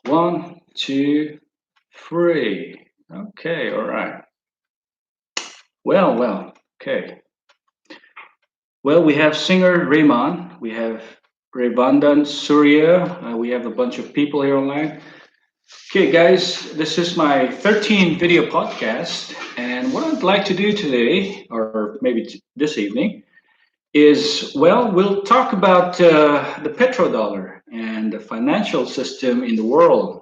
One, two, three. Okay, all right. Okay. Well, we have singer Rayman, we have Rebandan Surya, we have a bunch of people here online. Okay, guys, this is my 13th video podcast, and what I'd like to do today, or maybe this evening, is we'll talk about the petrodollar and the financial system in the world.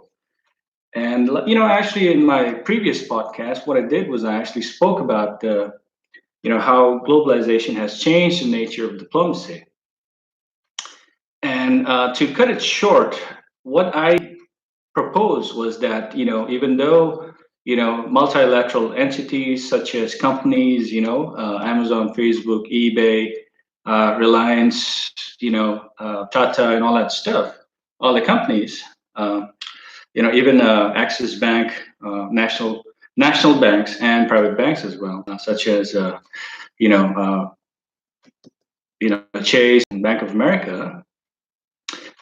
And actually, in my previous podcast, what I did was I actually spoke about how globalization has changed the nature of diplomacy. And to cut it short, what I proposed was that even though multilateral entities such as companies, Amazon, Facebook, eBay, Reliance, Tata, and all that stuff, all the companies. Even Axis Bank, national banks, and private banks as well, such as Chase and Bank of America,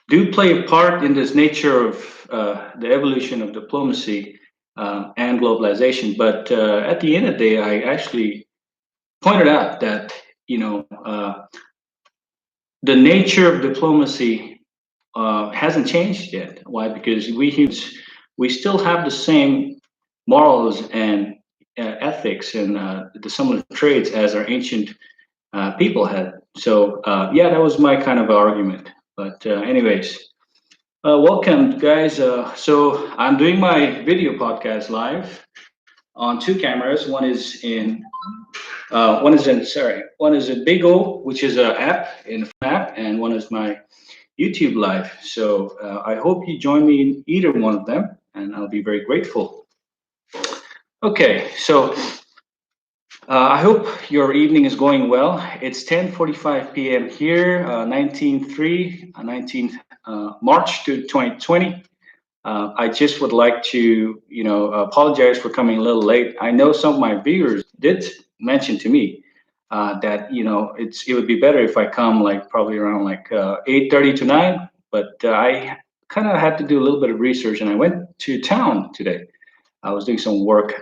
do play a part in this nature of the evolution of diplomacy and globalization. But at the end of the day, I actually pointed out that the nature of diplomacy hasn't changed yet. Why? Because we humans, we still have the same morals and ethics and the similar traits as our ancient people had. So yeah, that was my kind of argument. But anyways, welcome guys. So I'm doing my video podcast live on two cameras. One is in Bigo, which is an app, and one is my YouTube live. So I hope you join me in either one of them, and I'll be very grateful. Okay, so I hope your evening is going well. It's 10:45 p.m. here, 19th March to 2020. I just would like to, apologize for coming a little late. I know some of my viewers did mention to me that it would be better if I come probably around 8:30 to 9. But I kind of had to do a little bit of research, and I went to town today. I was doing some work.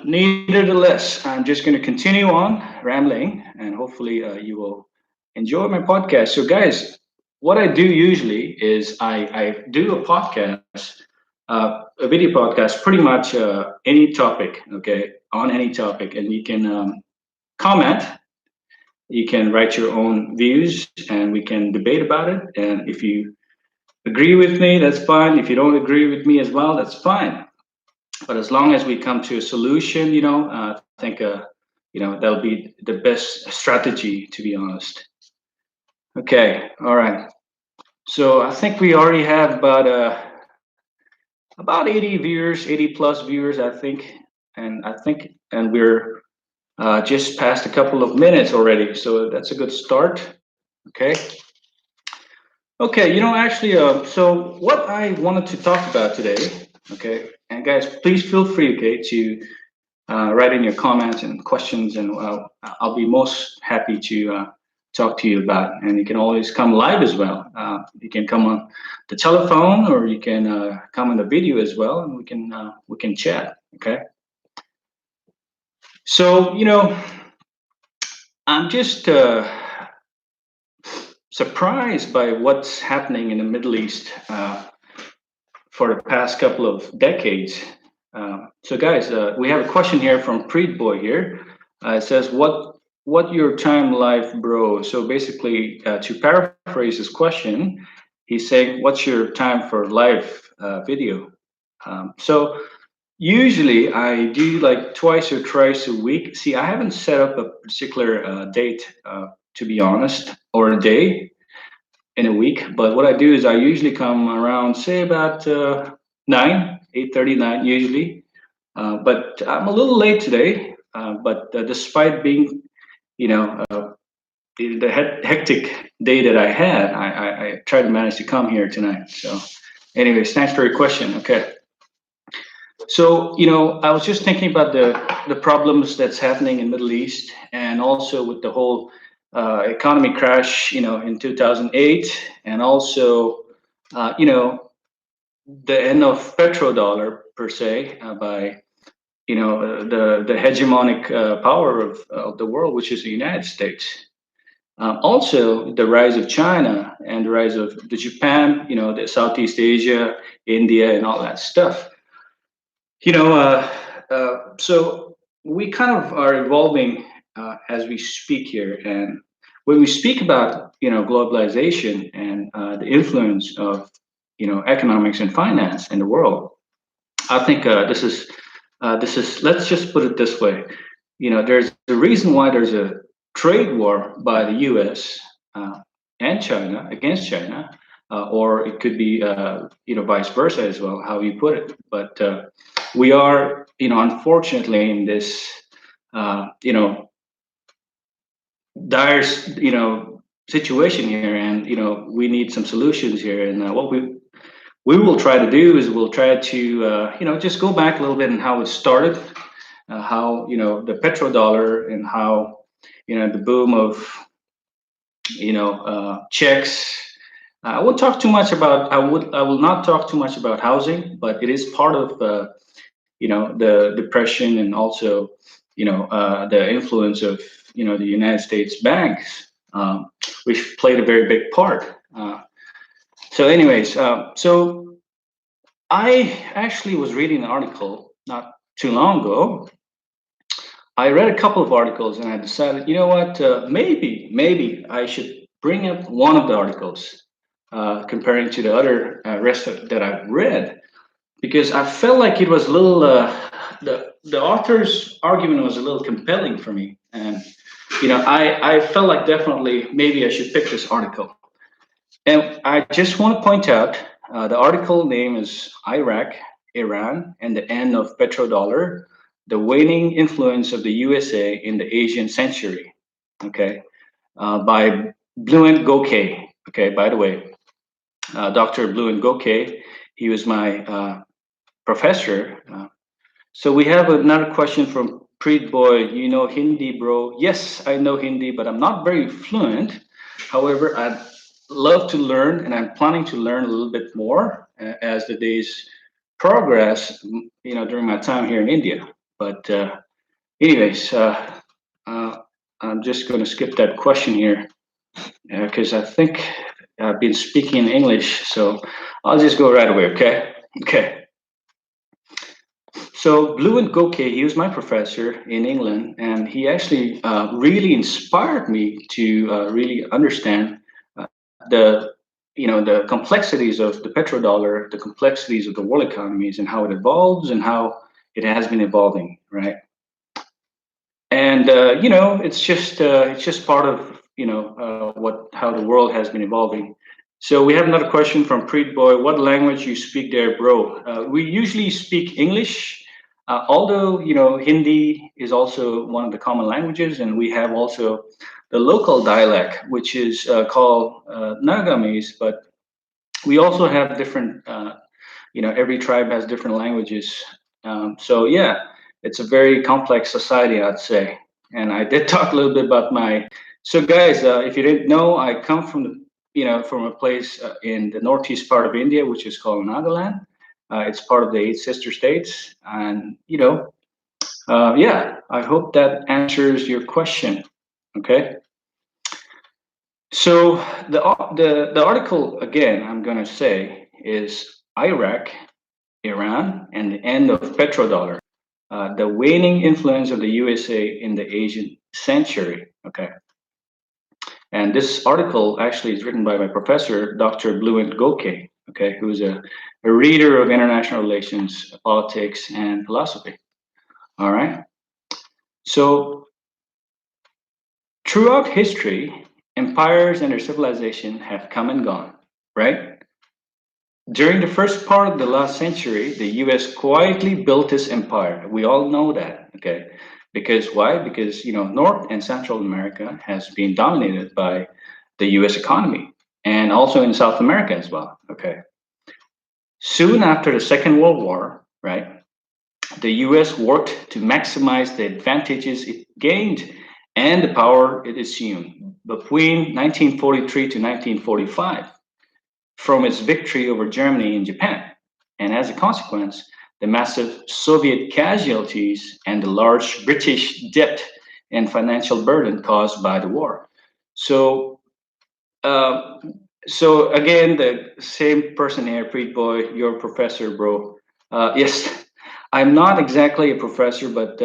Nevertheless, I'm just going to continue on rambling, and hopefully you will enjoy my podcast. So, guys, what I do usually is I do a podcast, a video podcast, pretty much any topic, okay, on any topic, and you can comment, you can write your own views, and we can debate about it. And if you agree with me, that's fine. If you don't agree with me as well, that's fine. But as long as we come to a solution, I think that'll be the best strategy, to be honest. Okay, all right. So I think we already have about 80 viewers, 80 plus viewers, I think, and we're just past a couple of minutes already, so that's a good start. Okay. Okay, actually, so what I wanted to talk about today, okay, and guys, please feel free, okay, to write in your comments and questions, and I'll be most happy to talk to you about. And you can always come live as well. You can come on the telephone, or you can come on the video as well, and we can chat. Okay. So I'm just surprised by what's happening in the Middle East for the past couple of decades. So guys, we have a question here from Preet Boy here. It says, what your time life, bro? So basically, to paraphrase his question, he's saying, what's your time for life video? So usually I do like twice or thrice a week. See, I haven't set up a particular date, to be honest, or a day in a week. But what I do is I usually come around, say about 8:39 usually. But I'm a little late today. But despite being, the hectic day that I had, I tried to manage to come here tonight. So, anyways, thanks for your question. Okay. So, I was just thinking about the problems that's happening in Middle East, and also with the whole economy crash, in 2008, and also, the end of petrodollar per se, by the hegemonic power of the world, which is the United States. Also, the rise of China and the rise of the Japan, the Southeast Asia, India, and all that stuff. So we kind of are evolving as we speak here, and when we speak about globalization and the influence of economics and finance in the world, I think this is let's just put it this way. There's a reason why there's a trade war by the U.S. And China against China, or it could be vice versa as well, how you put it. But we are unfortunately in this dire situation here, and we need some solutions here. And what we will try to do is we'll try to just go back a little bit and how it started, how the petrodollar, and how the boom of checks. I won't talk too much about. I will not talk too much about housing, but it is part of the depression, and also the influence of the United States banks, which played a very big part. So, anyways, so I actually was reading an article not too long ago. I read a couple of articles, and I decided, what, maybe I should bring up one of the articles, comparing to the other rest that I've read, because I felt like it was a little, the author's argument was a little compelling for me, and I felt like definitely maybe I should pick this article. And I just want to point out, the article name is Iraq, Iran, and the End of Petrodollar, the Waning Influence of the USA in the Asian Century, okay, by Bluent Gokey. Okay, by the way, Dr. Bluent Gokey, he was my professor. So we have another question from Preet Boy. You know Hindi, bro? Yes, I know Hindi, but I'm not very fluent. However, I'd love to learn, and I'm planning to learn a little bit more as the days progress, during my time here in India. But anyways, I'm just going to skip that question here, because I think I've been speaking in English, so I'll just go right away. Okay. Okay. So Bluent Gokey, he was my professor in England, and he actually really inspired me to really understand the the complexities of the petrodollar, the complexities of the world economies, and how it evolves and how it has been evolving, right? And it's just part of what how the world has been evolving. So we have another question from Preet Boy. What language you speak there, bro? We usually speak English, although Hindi is also one of the common languages, and we have also the local dialect, which is called Nagamis. But we also have different. Every tribe has different languages. So yeah, it's a very complex society, I'd say. And I did talk a little bit about my. So guys, if you didn't know, I come from from a place in the northeast part of India, which is called Nagaland. It's part of the eight sister states, and yeah. I hope that answers your question. Okay. So the article again, I'm going to say, is Iraq, Iran, and the End of Petrodollar, the waning influence of the USA in the Asian century. Okay. And this article actually is written by my professor, Dr. Bluent Gokey, okay, who is a reader of international relations, politics, and philosophy. All right. So throughout history, empires and their civilization have come and gone, right? During the first part of the last century, the US quietly built its empire. We all know that, okay? Because why? Because North and Central America has been dominated by the US economy, and also in South America as well, okay? Soon after the Second World War, right, the US worked to maximize the advantages it gained and the power it assumed. between 1943 to 1945 from its victory over Germany and Japan. And as a consequence, the massive Soviet casualties and the large British debt and financial burden caused by the war. So, uh, so again, the same person here, Preet Boy, your professor, bro. Yes, I'm not exactly a professor, but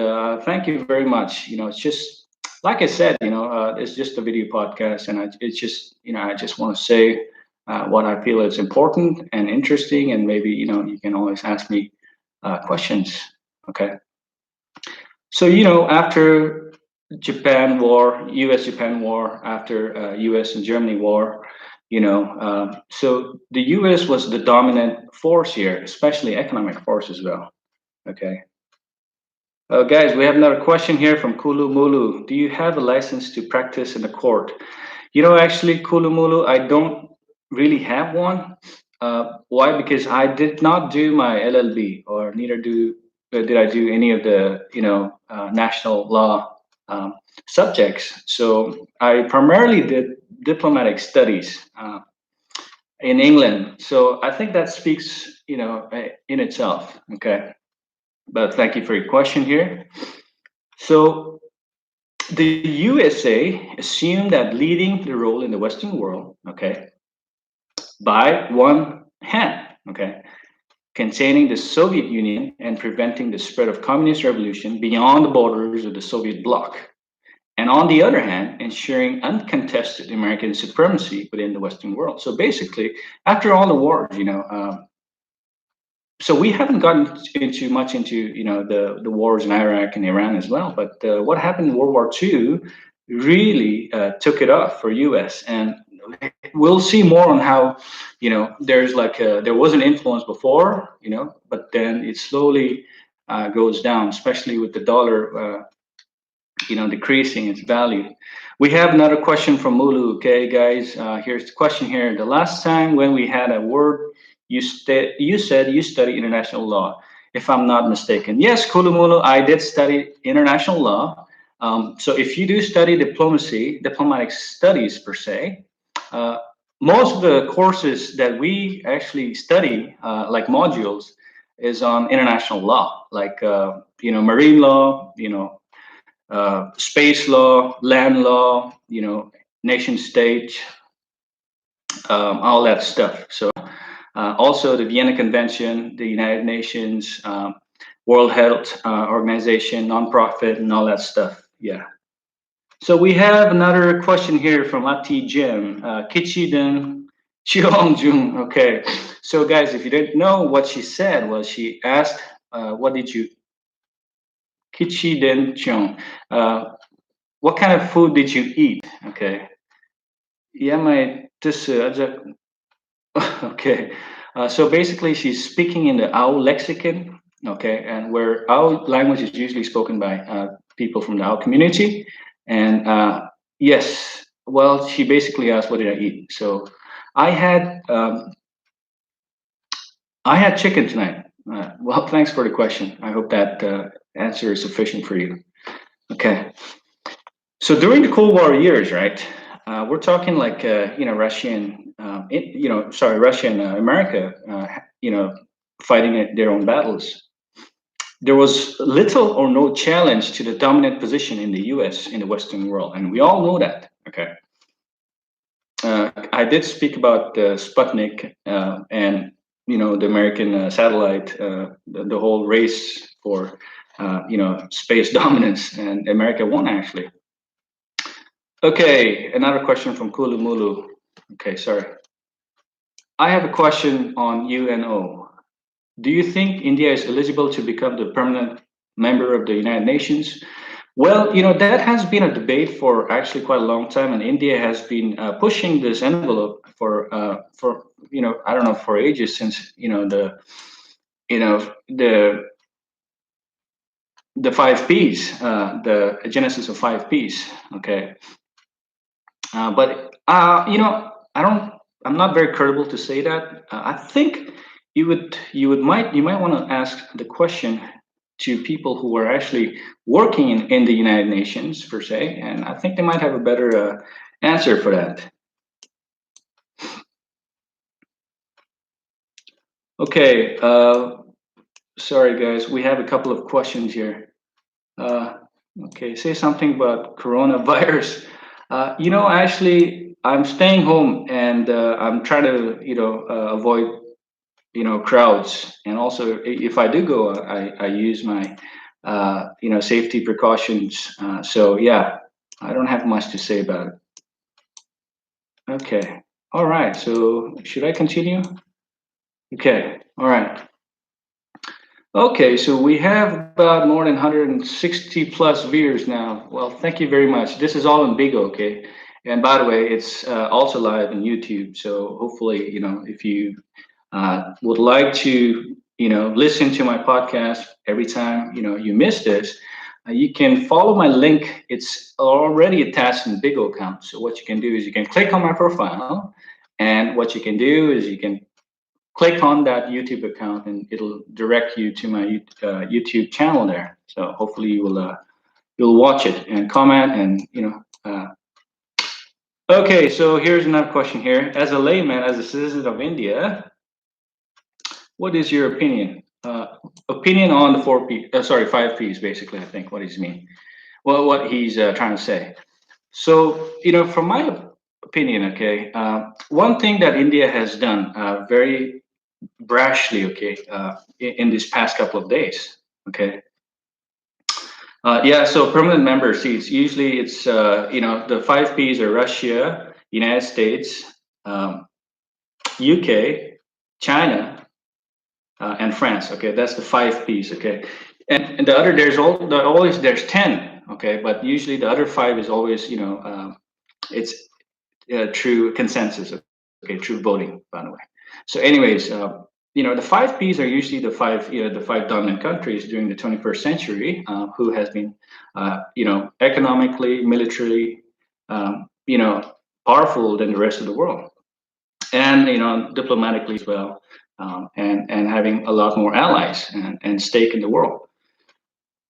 thank you very much. It's just like I said, it's just a video podcast, and it's just, I just want to say what I feel is important and interesting, and maybe you can always ask me questions. Okay, so after Japan war, U.S. Japan war, after U.S. and Germany war, so the U.S. was the dominant force here, especially economic force as well. Okay. Guys, we have another question here from Kulu Mulu. Do you have a license to practice in the court? Actually, Kulu Mulu, I don't really have one. Why? Because I did not do my LLB, or neither did I do any of the national law subjects. So I primarily did diplomatic studies in England. So I think that speaks in itself. Okay. But thank you for your question here. So the USA assumed that leading the role in the Western world, okay, by one hand, okay, containing the Soviet Union and preventing the spread of communist revolution beyond the borders of the Soviet bloc. And on the other hand, ensuring uncontested American supremacy within the Western world. So basically, after all the wars, so we haven't gotten into much into the wars in Iraq and Iran as well. But what happened in World War II really took it off for U.S. and we'll see more on how there's there was an influence before, but then it slowly goes down, especially with the dollar decreasing its value. We have another question from Mulu. Okay, guys, here's the question here. The last time when we had a word, you said you study international law, if I'm not mistaken. Yes, Kulumulu, I did study international law. So if you do study diplomatic studies per se, most of the courses that we actually study, like modules, is on international law, like marine law, space law, land law, nation state, all that stuff. So also the Vienna Convention, the United Nations, World Health Organization, nonprofit, and all that stuff. Yeah. So we have another question here from Ati Jim, Kichiden Cheongjung. Okay. So guys, if you didn't know, what she said was she asked, what did you Kichiden Cheong? What kind of food did you eat? Okay. Yeah, my this okay. So basically, she's speaking in the Ao lexicon. Okay, and where Ao language is usually spoken by people from the Ao community. And yes, well, she basically asked, "What did I eat?" So I had um, I had chicken tonight. Well, thanks for the question. I hope that answer is sufficient for you. Okay. So during the Cold War years, right? We're talking like Russian, Russia and America, fighting their own battles. There was little or no challenge to the dominant position in the U.S. in the Western world, and we all know that. Okay. I did speak about Sputnik and the American satellite, the whole race for space dominance, and America won actually. Okay, another question from Kulumulu. Okay, sorry. I have a question on UNO. Do you think India is eligible to become the permanent member of the United Nations? Well, that has been a debate for actually quite a long time, and India has been pushing this envelope for I don't know, for ages, since the five Ps, the genesis of five Ps. Okay, but I don't. I'm not very credible to say that. I think you might want to ask the question to people who are actually working in the United Nations per se, and I think they might have a better answer for that. Okay. Sorry, guys. We have a couple of questions here. Uh, okay. Say something about coronavirus. Actually, I'm staying home and I'm trying to, avoid, crowds. And also, if I do go, I use my, safety precautions. So yeah, I don't have much to say about it. Okay. All right. So should I continue? Okay. All right. Okay. So we have about more than 160 plus viewers now. Well, thank you very much. This is all in Bigo. Okay. And by the way, it's also live on YouTube. So hopefully, if you would like to, listen to my podcast every time, you miss this, you can follow my link. It's already attached in the Bigo account. So what you can do is you can click on my profile, and what you can do is you can click on that YouTube account, and it'll direct you to my YouTube channel there. So hopefully you'll watch it and comment and Okay, so here's another question here. As a layman, as a citizen of India, what is your opinion? Opinion on the four P, sorry, five P's, basically, I think what he's mean. Well, what he's trying to say. So, from my opinion, okay, one thing that India has done very brashly, okay, in these past couple of days, okay. Yeah, so permanent member seats, usually it's, the five P's are Russia, United States, UK, China, and France. Okay, that's the five P's. Okay, and the other always there's 10. Okay, but usually the other five is always it's true consensus. Okay, true voting, by the way. So, anyways, the five P's are usually the five dominant countries during the 21st century who has been economically, militarily, powerful than the rest of the world, and diplomatically as well, and having a lot more allies and stake in the world.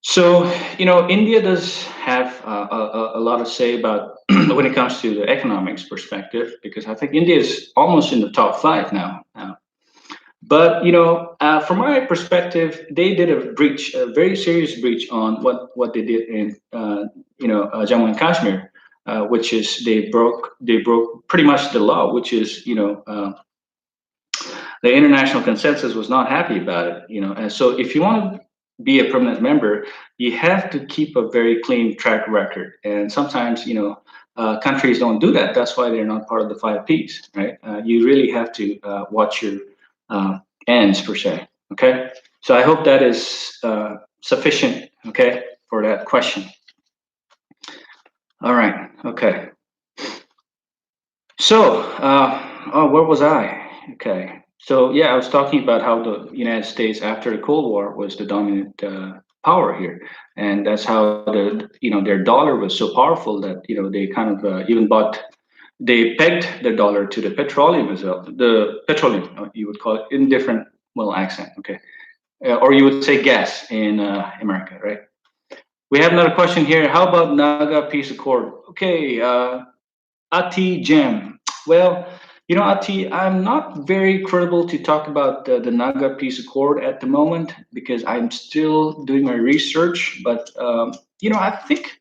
So India does have a lot to say about when it comes to the economics perspective, because I think India is almost in the top five now. But from my perspective, they did a breach, a very serious breach on what they did in Jammu and Kashmir, which is they broke pretty much the law, which is the international consensus was not happy about it. And so if you want to be a permanent member, you have to keep a very clean track record. And sometimes countries don't do that. That's why they're not part of the five P's, right? You really have to watch your ends per se. Okay, so I hope that is sufficient. Okay, for that question. All right. Okay. So, where was I? Okay. So yeah, I was talking about how the United States after the Cold War was the dominant power here, and that's how their dollar was so powerful that they kind of even they pegged the dollar to the petroleum as well. The petroleum, you would call it, in different accent. Okay, or you would say gas in America, right? We have another question here. How about Naga Peace Accord? Okay, Ati Gem. Well, Ati, I'm not very credible to talk about the Naga Peace Accord at the moment because I'm still doing my research. But I think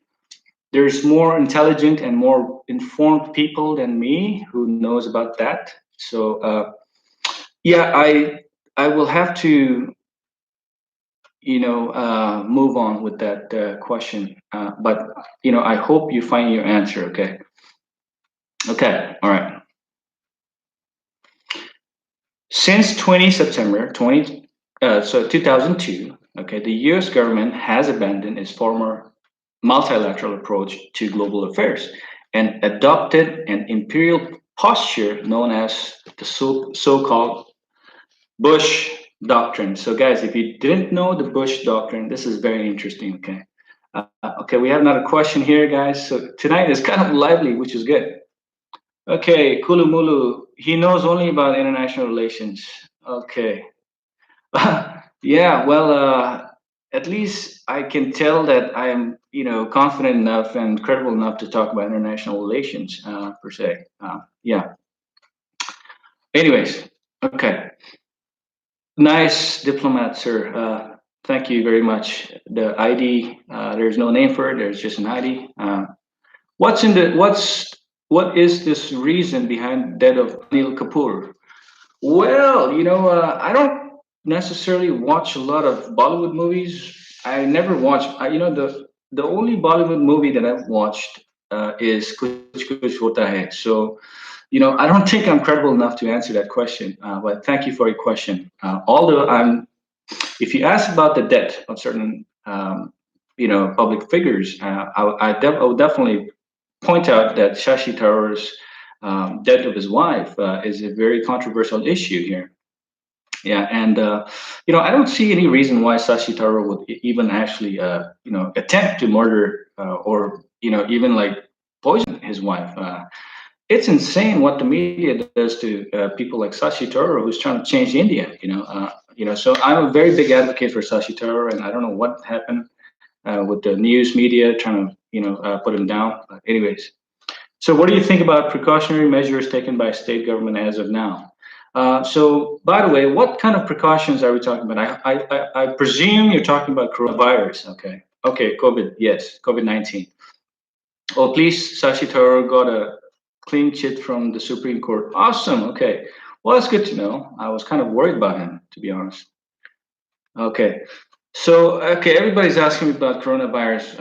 there's more intelligent and more informed people than me who knows about that. So yeah, I will have to move on with that question. But I hope you find your answer. Okay. Okay. All right. Since 20 September 2002, okay, the U.S. government has abandoned its former multilateral approach to global affairs and adopted an imperial posture known as the so-called Bush doctrine. So, guys, if you didn't know the Bush doctrine, this is very interesting. Okay. Okay, we have another question here, guys. So tonight is kind of lively, which is good. Okay, Kulumulu, he knows only about international relations. Okay. Yeah, well, at least I can tell that I am, confident enough and credible enough to talk about international relations, per se. Yeah. Anyways, okay. Nice diplomat, sir. Thank you very much. The ID, there's no name for it. There's just an ID. What is this reason behind the death of Anil Kapoor? Well, I don't necessarily watch a lot of Bollywood movies. I never watch. The only Bollywood movie that I've watched is Kuch Kuch Hota Hai. So, I don't think I'm credible enough to answer that question. But thank you for your question. Although if you ask about the debt of certain, public figures, I would definitely point out that Shashi Tharoor's death of his wife is a very controversial issue here. Yeah, and I don't see any reason why Shashi Tharoor would even actually, attempt to murder or even like poison his wife. It's insane what the media does to people like Shashi Tharoor, who's trying to change India. So I'm a very big advocate for Shashi Tharoor, and I don't know what happened with the news media trying to put him down. But anyways, so what do you think about precautionary measures taken by state government as of now? So, by the way, what kind of precautions are we talking about? I presume you're talking about coronavirus. Okay. Okay, COVID. Yes, COVID-19. Oh, please, Shashi Tharoor got a clean chit from the Supreme Court. Awesome. Okay. Well, that's good to know. I was kind of worried about him, to be honest. Okay. So, okay, everybody's asking me about coronavirus,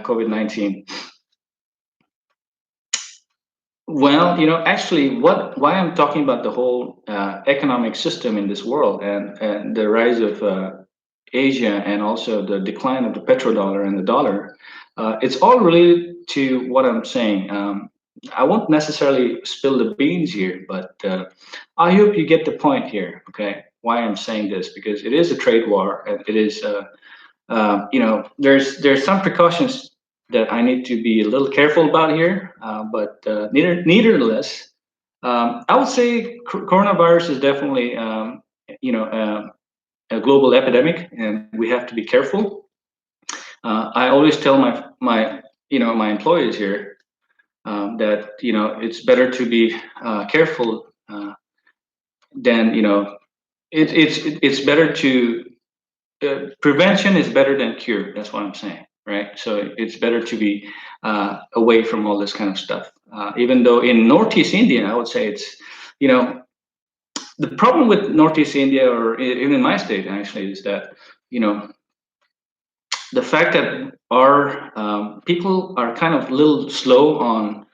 COVID-19. Well, actually, why I'm talking about the whole economic system in this world and the rise of Asia and also the decline of the petrodollar and the dollar, it's all related to what I'm saying. I won't necessarily spill the beans here, but I hope you get the point here. Okay, why I'm saying this, because it is a trade war, and it is, there's some precautions that I need to be a little careful about here. But nevertheless, I would say coronavirus is definitely, a global epidemic, and we have to be careful. I always tell my employees here that it's better to be careful than it's better to prevention is better than cure. That's what I'm saying, right? So it's better to be away from all this kind of stuff. Even though in Northeast India, I would say it's, the problem with Northeast India or even in my state actually is that, the fact that our people are kind of a little slow on,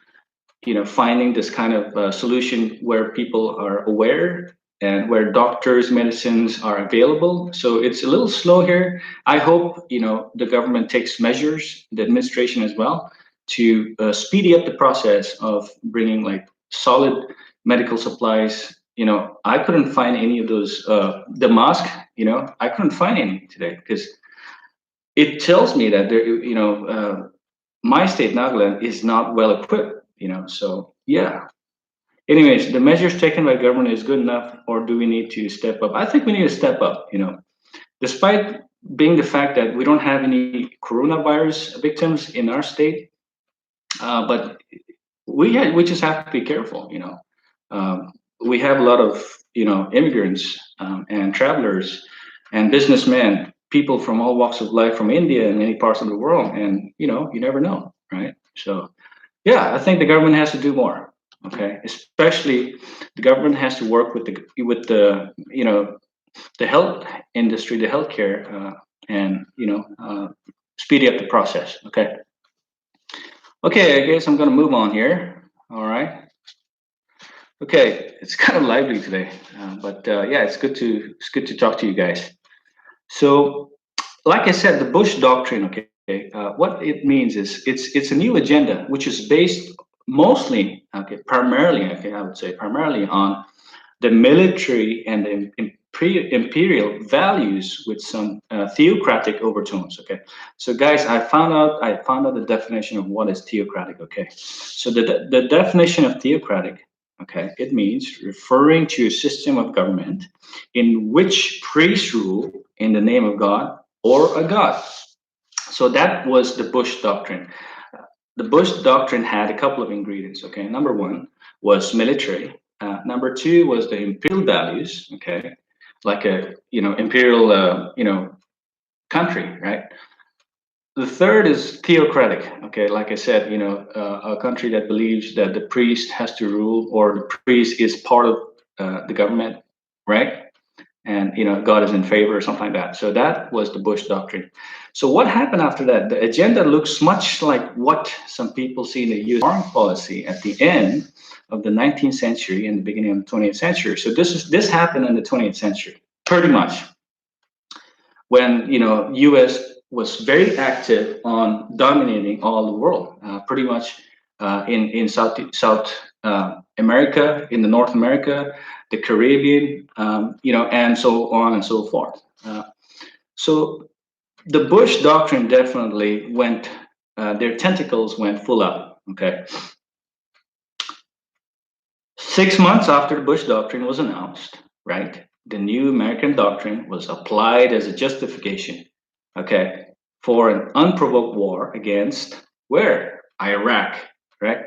finding this kind of solution where people are aware and where doctors, medicines are available. So it's a little slow here. I hope, the government takes measures, the administration as well, to speedy up the process of bringing like solid medical supplies. I couldn't find any of those, the mask, I couldn't find any today because it tells me that there, my state, Nagaland, is not well equipped, so yeah. Anyways, the measures taken by government is good enough, or do we need to step up? I think we need to step up, despite being the fact that we don't have any coronavirus victims in our state, but we just have to be careful, we have a lot of, immigrants and travelers and businessmen, people from all walks of life from India and many parts of the world, and you never know, right? So yeah, I think the government has to do more. Okay, especially the government has to work with the the health industry, the healthcare, and speed up the process. Okay. Okay, I guess I'm gonna move on here. All right. Okay, it's kind of lively today, but yeah, it's good to talk to you guys. So, like I said, the Bush doctrine. Okay, what it means is it's a new agenda which is based mostly, okay, primarily, okay, I would say primarily on the military and the imperial values with some theocratic overtones. Okay, so guys, I found out the definition of what is theocratic. Okay, so the definition of theocratic, okay, it means referring to a system of government in which priests rule in the name of God or a god. So that was the Bush doctrine. The Bush doctrine had a couple of ingredients. Okay, number one was military. Number two was the imperial values. Okay, like a imperial country, right? The third is theocratic. Okay, like I said, a country that believes that the priest has to rule, or the priest is part of the government, right? And God is in favor or something like that. So that was the Bush doctrine. So what happened after that? The agenda looks much like what some people see in the U.S. foreign policy at the end of the 19th century and the beginning of the 20th century. So this happened in the 20th century, pretty much, when U.S. was very active on dominating all the world, pretty much in South America, in the North America, the Caribbean, and so on and so forth. So the Bush doctrine definitely went, their tentacles went full out. Okay. 6 months after the Bush doctrine was announced, right, the new American doctrine was applied as a justification, okay, for an unprovoked war against where? Iraq, right?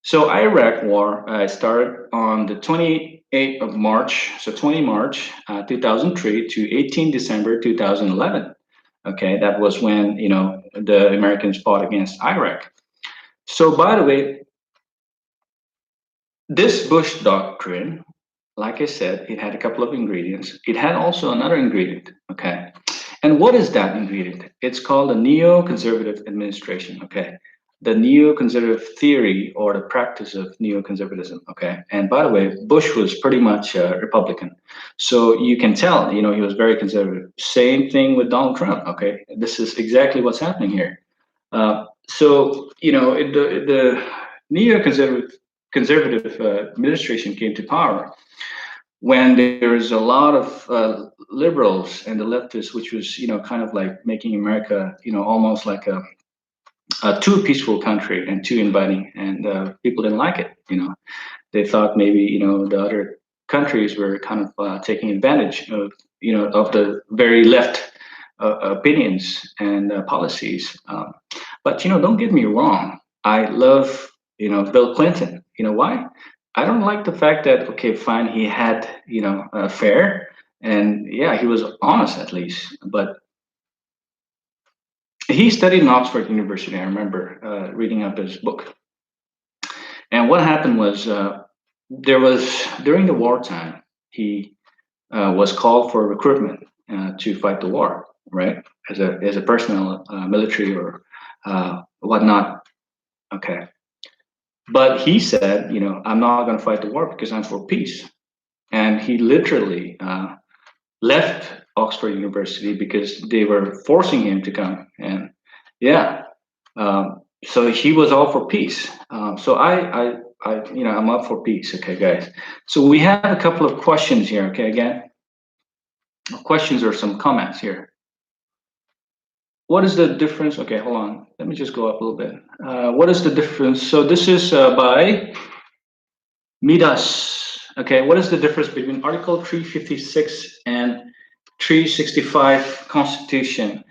So Iraq war started on the 28th of March, so 20 March 2003 to 18 December 2011. Okay, that was when the Americans fought against Iraq. So by the way, this Bush doctrine, like I said, it had a couple of ingredients. It had also another ingredient, okay? And what is that ingredient? It's called the neoconservative administration, okay? The neoconservative theory or the practice of neoconservatism, okay? And by the way, Bush was pretty much a Republican. So you can tell, he was very conservative. Same thing with Donald Trump, okay? This is exactly what's happening here. The conservative administration came to power when there was a lot of liberals and the leftists, which was kind of like making America almost like a too peaceful country and too inviting, and people didn't like it. They thought maybe the other countries were kind of taking advantage of the very left opinions and policies. But don't get me wrong. I love Bill Clinton. You know why? I don't like the fact that okay, fine, he had a fair, and yeah, he was honest at least. But he studied in Oxford University. I remember reading up his book. And what happened was there was during the wartime he was called for recruitment to fight the war, right? As a personnel, military or whatnot. Okay. But he said, I'm not going to fight the war because I'm for peace. And he literally left Oxford University because they were forcing him to come. And yeah, so he was all for peace. So I'm up for peace. Okay, guys. So we have a couple of questions here. Okay, again, questions or some comments here. What is the difference? Okay, hold on. Let me just go up a little bit. What is the difference? So this is by Midas. Okay, what is the difference between Article 356 and 365 Constitution?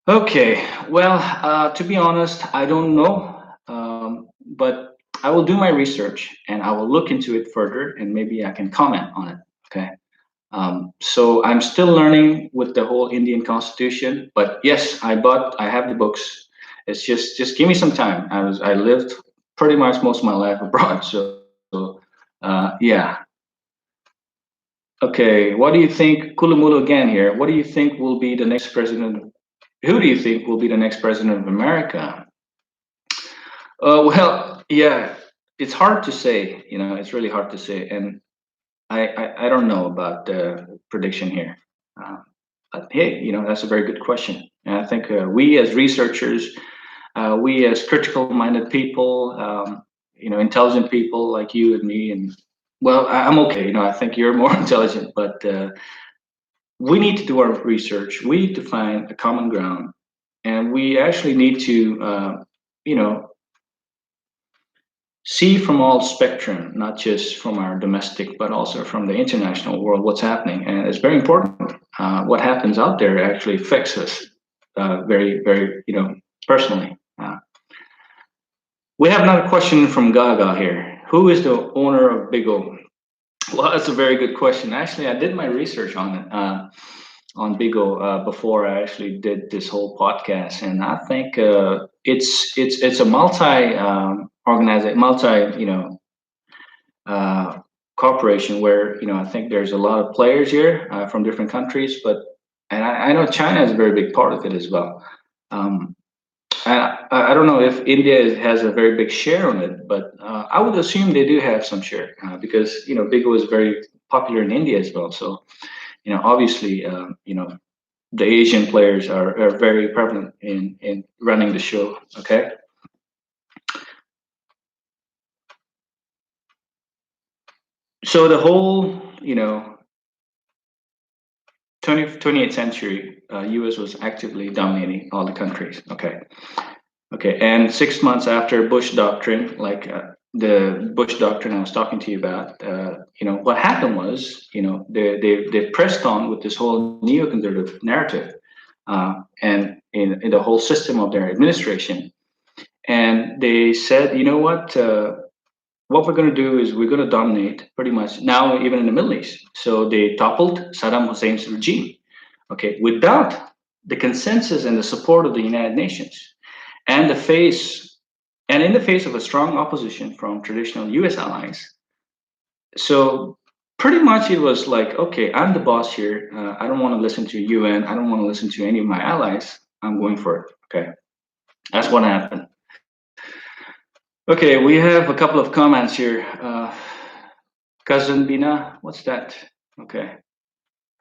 Okay, well, to be honest, I don't know, but I will do my research and I will look into it further and maybe I can comment on it. Okay. So I'm still learning with the whole Indian Constitution, but yes, I have the books. It's just give me some time. I lived pretty much most of my life abroad, so yeah. Okay, what do you think, Kulumulu again here? What do you think will be the next president? Who do you think will be the next president of America? Well, yeah, it's hard to say. It's really hard to say, and I don't know about the prediction here. But hey, that's a very good question. And I think we as researchers, we as critical-minded people, intelligent people like you and me, and well, I'm okay. I think you're more intelligent, but we need to do our research. We need to find a common ground, and we actually need to, see from all spectrum, not just from our domestic, but also from the international world, what's happening. And it's very important. what happens out there actually affects us very, very, personally. We have another question from Gaga here. Who is the owner of Big O? Well, that's a very good question. Actually, I did my research on it, on Big O, before I actually did this whole podcast, and I think it's a multi organization, multi uh, corporation where I think there's a lot of players here from different countries, but and I know China is a very big part of it as well. Um, I don't know if India has a very big share on it, but I would assume they do have some share because Bigo is very popular in India as well. So obviously, the Asian players are very prevalent in running the show. Okay, so the whole 20th century, U.S. was actively dominating all the countries. Okay, okay, and 6 months after Bush doctrine, like the Bush doctrine I was talking to you about, what happened was, they pressed on with this whole neoconservative narrative, and in the whole system of their administration, and they said, what we're going to do is we're going to dominate pretty much now, even in the Middle East. So they toppled Saddam Hussein's regime, okay, without the consensus and the support of the United Nations, and in the face of a strong opposition from traditional U.S. allies. So pretty much it was like, okay, I'm the boss here. I don't want to listen to UN. I don't want to listen to any of my allies. I'm going for it. Okay, that's what happened. Okay, we have a couple of comments here. Cousin Bina, what's that? Okay.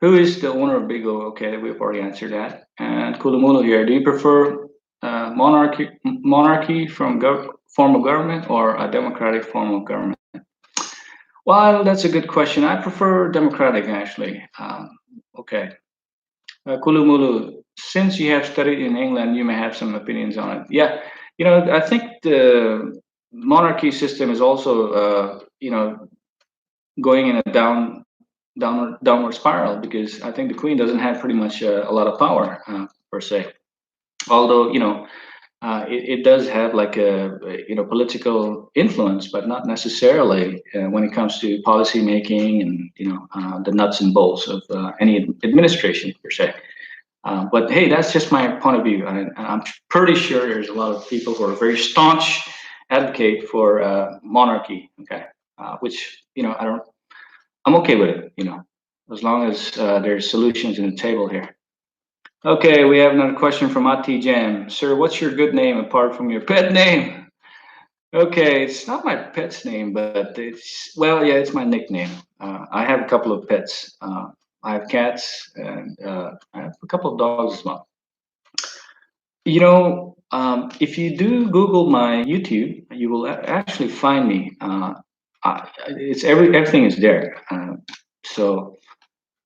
Who is the owner of Big O? Okay, we've already answered that. And Kulumulu here. Do you prefer monarchy from form of government or a democratic form of government? Well, that's a good question. I prefer democratic, actually. Okay. Kulumulu, since you have studied in England, you may have some opinions on it. Yeah, I think the monarchy system is also, going in a downward spiral because I think the Queen doesn't have pretty much a lot of power per se. Although it does have like a political influence, but not necessarily when it comes to policy making and the nuts and bolts of any administration per se. But hey, that's just my point of view. I'm pretty sure there's a lot of people who are very staunch advocate for monarchy. Okay, which I don't. I'm okay with it. As long as there's solutions in the table here. Okay, we have another question from Ati Jam. Sir, what's your good name apart from your pet name? Okay, it's not my pet's name, but yeah, it's my nickname. I have a couple of pets. I have cats and I have a couple of dogs as well. If you do Google my YouTube, you will actually find me. It's everything is there. So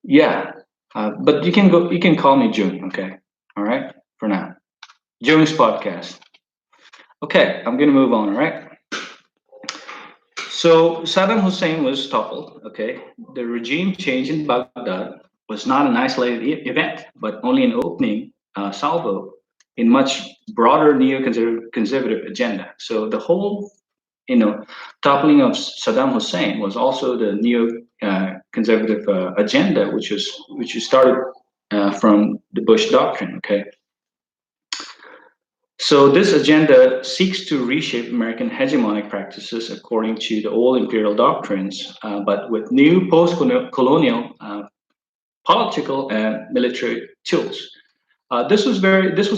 yeah, but you can call me June. Okay, all right, for now. June's podcast. Okay, I'm gonna move on. All right. So Saddam Hussein was toppled. Okay, the regime change in Baghdad was not an isolated event, but only an opening salvo in much broader neo-conservative agenda. So the whole, toppling of Saddam Hussein was also the neo-conservative agenda, which was started from the Bush doctrine. Okay. So this agenda seeks to reshape American hegemonic practices according to the old imperial doctrines, but with new post-colonial political and military tools. This was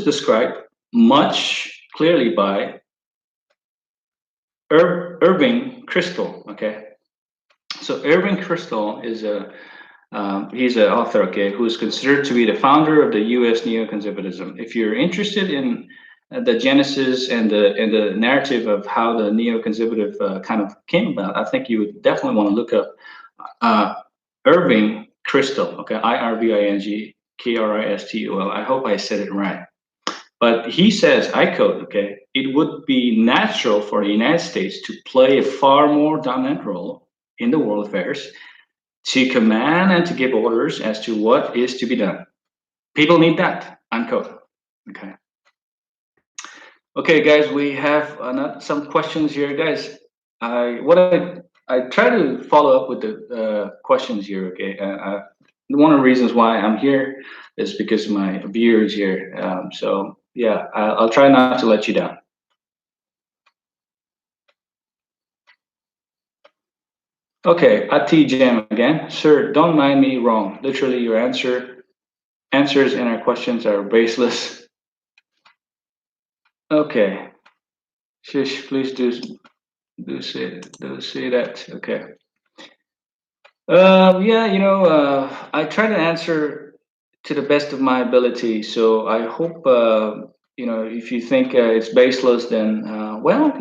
described much clearly by Irving Kristol. Okay, so Irving Kristol is he's an author. Okay, who is considered to be the founder of the U.S. neoconservatism. If you're interested in the genesis and the narrative of how the neoconservative kind of came about, I think you would definitely want to look up Irving Kristol. Okay, Irving Kristol. I hope I said it right. But he says, I quote, okay, it would be natural for the United States to play a far more dominant role in the world affairs to command and to give orders as to what is to be done. People need that, unquote. Okay. Okay, guys, we have some questions here, guys. I try to follow up with the questions here. Okay, one of the reasons why I'm here is because my viewer is here. So yeah, I'll try not to let you down. Okay, Ati Jam again, sir. Don't mind me wrong. Literally, your answers and our questions are baseless. Okay, Shish, please do say that. Okay. Yeah, I try to answer to the best of my ability. So I hope, if you think it's baseless, then, well,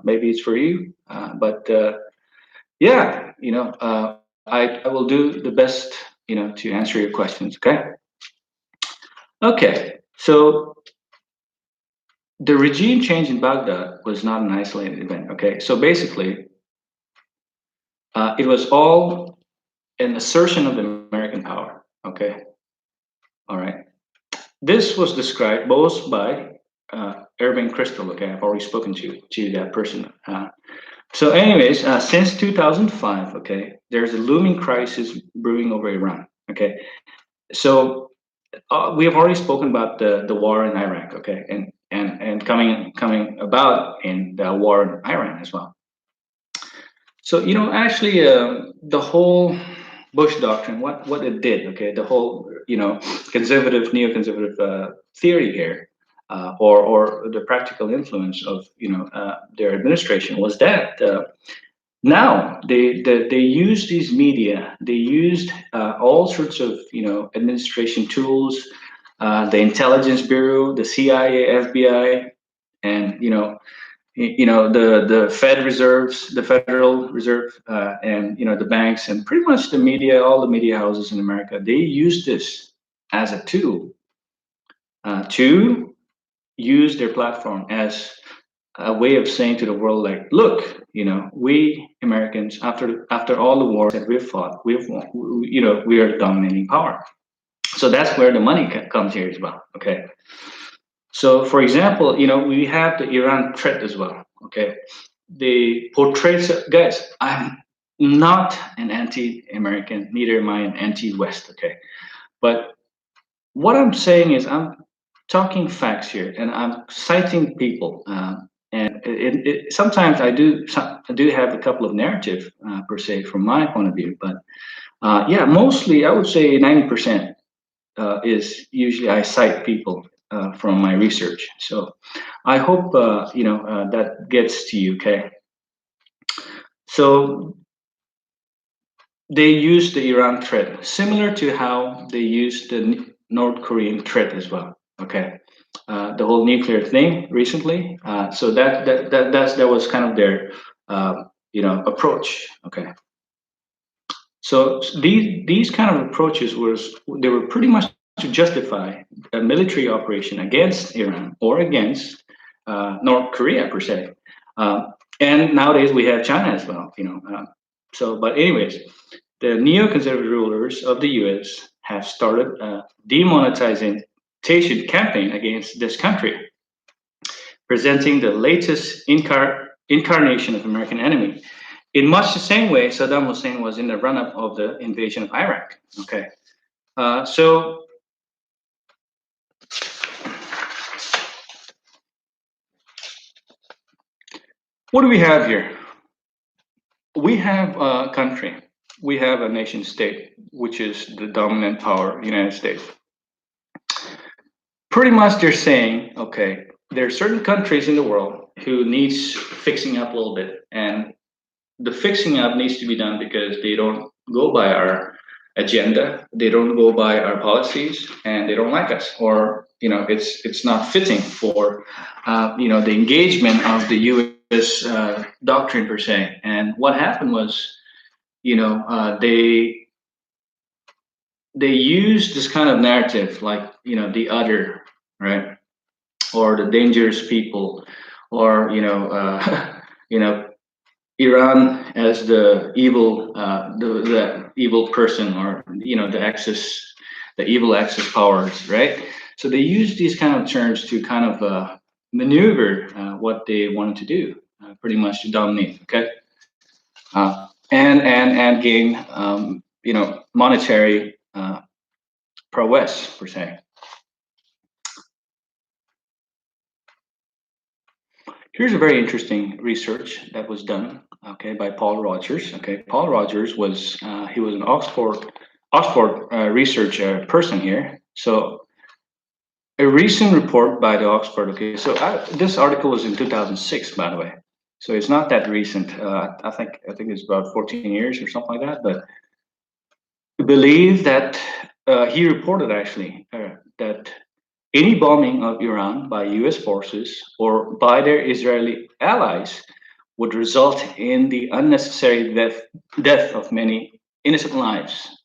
maybe it's for you. But yeah, I will do the best, to answer your questions. Okay. Okay. So the regime change in Baghdad was not an isolated event. Okay. So basically, it was all an assertion of American power. Okay. All right. This was described both by Irving Kristol. Okay, I've already spoken to that person. So, anyways, since 2005, okay, there's a looming crisis brewing over Iran. Okay, so we have already spoken about the war in Iraq. Okay, and coming about in the war in Iran as well. So actually, the whole Bush doctrine, what it did, okay, the whole conservative, neoconservative theory here, or the practical influence of their administration was that now they used these media, they used all sorts of administration tools, the intelligence bureau, the CIA, FBI, and the Fed reserves, the Federal Reserve, and the banks, and pretty much the media, all the media houses in America, they use this as a tool to use their platform as a way of saying to the world, like, look, we Americans, after all the wars that we've fought, we've won. We are the dominating power. So that's where the money comes here as well. Okay. So, for example, we have the Iran threat as well. Okay, the portraits, guys. I'm not an anti-American, neither am I an anti-West. Okay, but what I'm saying is I'm talking facts here, and I'm citing people. And sometimes I do have a couple of narrative per se from my point of view, but yeah, mostly I would say 90% is usually I cite people from my research. So I hope that gets to you. Okay. So they use the Iran threat similar to how they used the North Korean threat as well. Okay. The whole nuclear thing recently. So that was kind of their approach. Okay. So these kind of approaches they were pretty much to justify a military operation against Iran or against North Korea per se, and nowadays we have China as well. But anyways, the neoconservative rulers of the U.S. have started a demonetization campaign against this country, presenting the latest incarnation of American enemy. In much the same way Saddam Hussein was in the run-up of the invasion of Iraq. Okay, so what do we have here? We have a country, we have a nation state, which is the dominant power, United States. Pretty much they're saying, okay, there are certain countries in the world who needs fixing up a little bit, and the fixing up needs to be done because they don't go by our agenda, they don't go by our policies, and they don't like us, or it's not fitting for the engagement of the U.S. Doctrine per se. And what happened was, they used this kind of narrative, like the other, right, or the dangerous people, or you know Iran as the evil, the evil person, or the axis, the evil axis powers, right? So they use these kind of terms to kind of maneuver what they wanted to do, pretty much to dominate. Okay, and gain monetary prowess per se. Here's a very interesting research that was done, okay, by Paul Rogers. Okay, Paul Rogers was he was an Oxford research person here. So a recent report by the Oxford. Okay, so this article was in 2006, by the way. So it's not that recent. I think it's about 14 years or something like that. But believe that he reported actually that any bombing of Iran by US forces or by their Israeli allies would result in the unnecessary death of many innocent lives.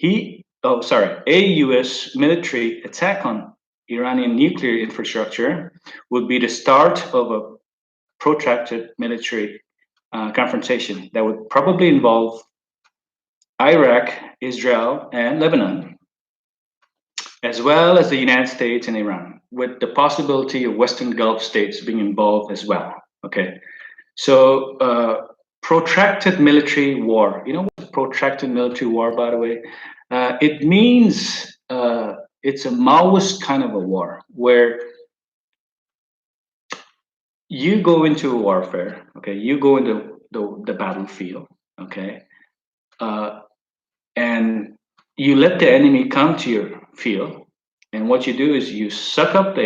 A US military attack on Iranian nuclear infrastructure would be the start of a protracted military confrontation that would probably involve Iraq, Israel, and Lebanon, as well as the United States and Iran, with the possibility of Western Gulf states being involved as well. Okay, so protracted military war. You know what protracted military war, by the way? It means it's a Maoist kind of a war where you go into a warfare. Okay, you go into the battlefield. Okay, uh, and you let the enemy come to your field, and what you do is you suck up the